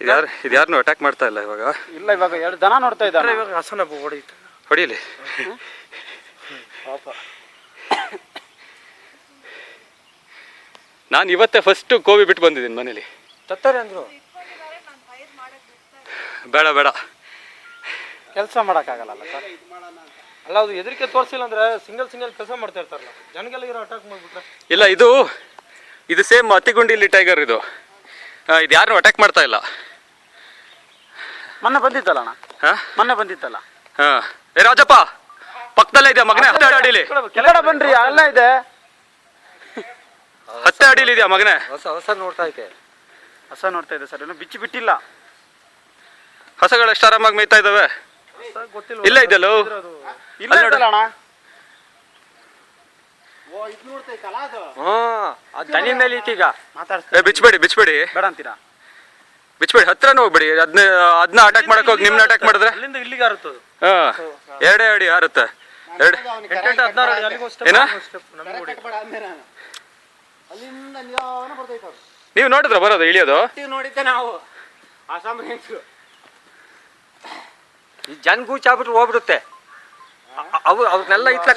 ಇದ್ಯಾರನ್ನು attack ಮಾಡ್ತಾ ಇಲ್ಲ ಇವಾಗ. ಇಲ್ಲ, ಇವಾಗ 2 ದನ ನೋಡ್ತಾ ಇದ್ದಾರೆ. ಇವಾಗ ಹಸನ ಹೊಡೀತು. ಹೊಡೀಲಿ. ಪಾಪ. ನಾನು ಇವತ್ತೇ ಫಸ್ಟ್ ಕೋವಿ ಬಿಟ್ಟು ಬಂದಿದ್ದೀನಿ ಮನೇಲಿ. ತತ್ತಾರೆ ಅಂದ್ರು. ಬೇಡ ಬೇಡ, ಕೆಲಸ ಮಾಡೋಕ್ಕಾಗಲ್ಲ ಸರ್. ಅಲ್ಲ, ಅದು ಹೆದರಿಕೆ ತೋರಿಸಿಲ್ಲ ಅಂದ್ರೆ ಸಿಂಗಲ್ ಕೆಲಸ ಮಾಡ್ತಾ ಇರ್ತಾರಲ್ಲ, ಜನಗೆಲ್ಲ ಇರೋ ಅಟ್ಯಾಕ್ ಮಾಡ್ಬಿಟ್ರೆ. ಇಲ್ಲ, ಇದು ಸೇಮ್ ಅತ್ತಿಗುಂಡಿಲಿ ಟೈಗರ್ ಇದು ಯಾರನ್ನು ಅಟ್ಯಾಕ್ ಮಾಡ್ತಾ ಇಲ್ಲ. ಮೊನ್ನೆ ಬಂದಿತ್ತಲ್ಲ ಅಣ್ಣ, ಹಾ ಮೊನ್ನೆ ಬಂದಿತ್ತಲ್ಲ. ಹಾ, ಏ ರಾಜಪ್ಪ ಪಕ್ಕದಲ್ಲೇ ಇದೆಯಾ ಮಗನೇ? 10 ಅಡಿಲಿ ಕೆಳಗಡೆ ಬನ್ರಿ, ಅಲ್ಲ ಇದೆ. 10 ಅಡಿಲಿ ಇದೆಯಾ ಮಗನೇ? ಹೊಸ ನೋಡ್ತಾ ಐತೆ. ಹೊಸ ನೋಡ್ತಾ ಇದೆ ಸರ್, ಇನ್ನು ಬಿಚ್ಚಿ ಬಿಟ್ಟಿಲ್ಲ. ಹಸಗಳು ಎಷ್ಟು ಆರಾಮಾಗಿ ಮೇಯ್ತಾ ಇದಾವೆ. ಗೊತ್ತಿಲ್ಲ. ಇಲ್ಲ ಇದೆಯಲ್ಲ, ಇಲ್ಲ ಅಣ್ಣ. ದನಿ ಮೇಲೆ ಈಗ ಏ ಬಿಚ್ಬೇಡಿ ಬೇಡ ಅಂತೀರಾ? ಬಿಚ್ಬೇಡಿ, ಹತ್ರನೂ ಹೋಗ್ಬೇಡಿ. ಅದನ್ನ ಅಟ್ಯಾಕ್ ಮಾಡಕ್ ಹೋಗಿ ನಿಮ್ನ ಅಟ್ಯಾಕ್ ಮಾಡಿದ್ರೆ ಅಲ್ಲಿಂದ ಇಲ್ಲಿಗೆ ಹಾರುತ್ತದು. 2 ಅಡಿ ಹಾರುತ್ತೆ. 16 ಅಡಿ ಅಲ್ಲಿಗೆ ಏನ? ನೀವು ನೋಡಿದ್ರ ಬರೋದು ಇಳಿಯೋದು? ನೋಡಿದ್ದೆ ನಾವು. ಈ ಜನ್ ಗೂಚಾಗ್ಬಿಟ್ರೆ ಹೋಗ್ಬಿಡುತ್ತೆ. ಅವ್ರನ್ನೆಲ್ಲ ಇತ್ತ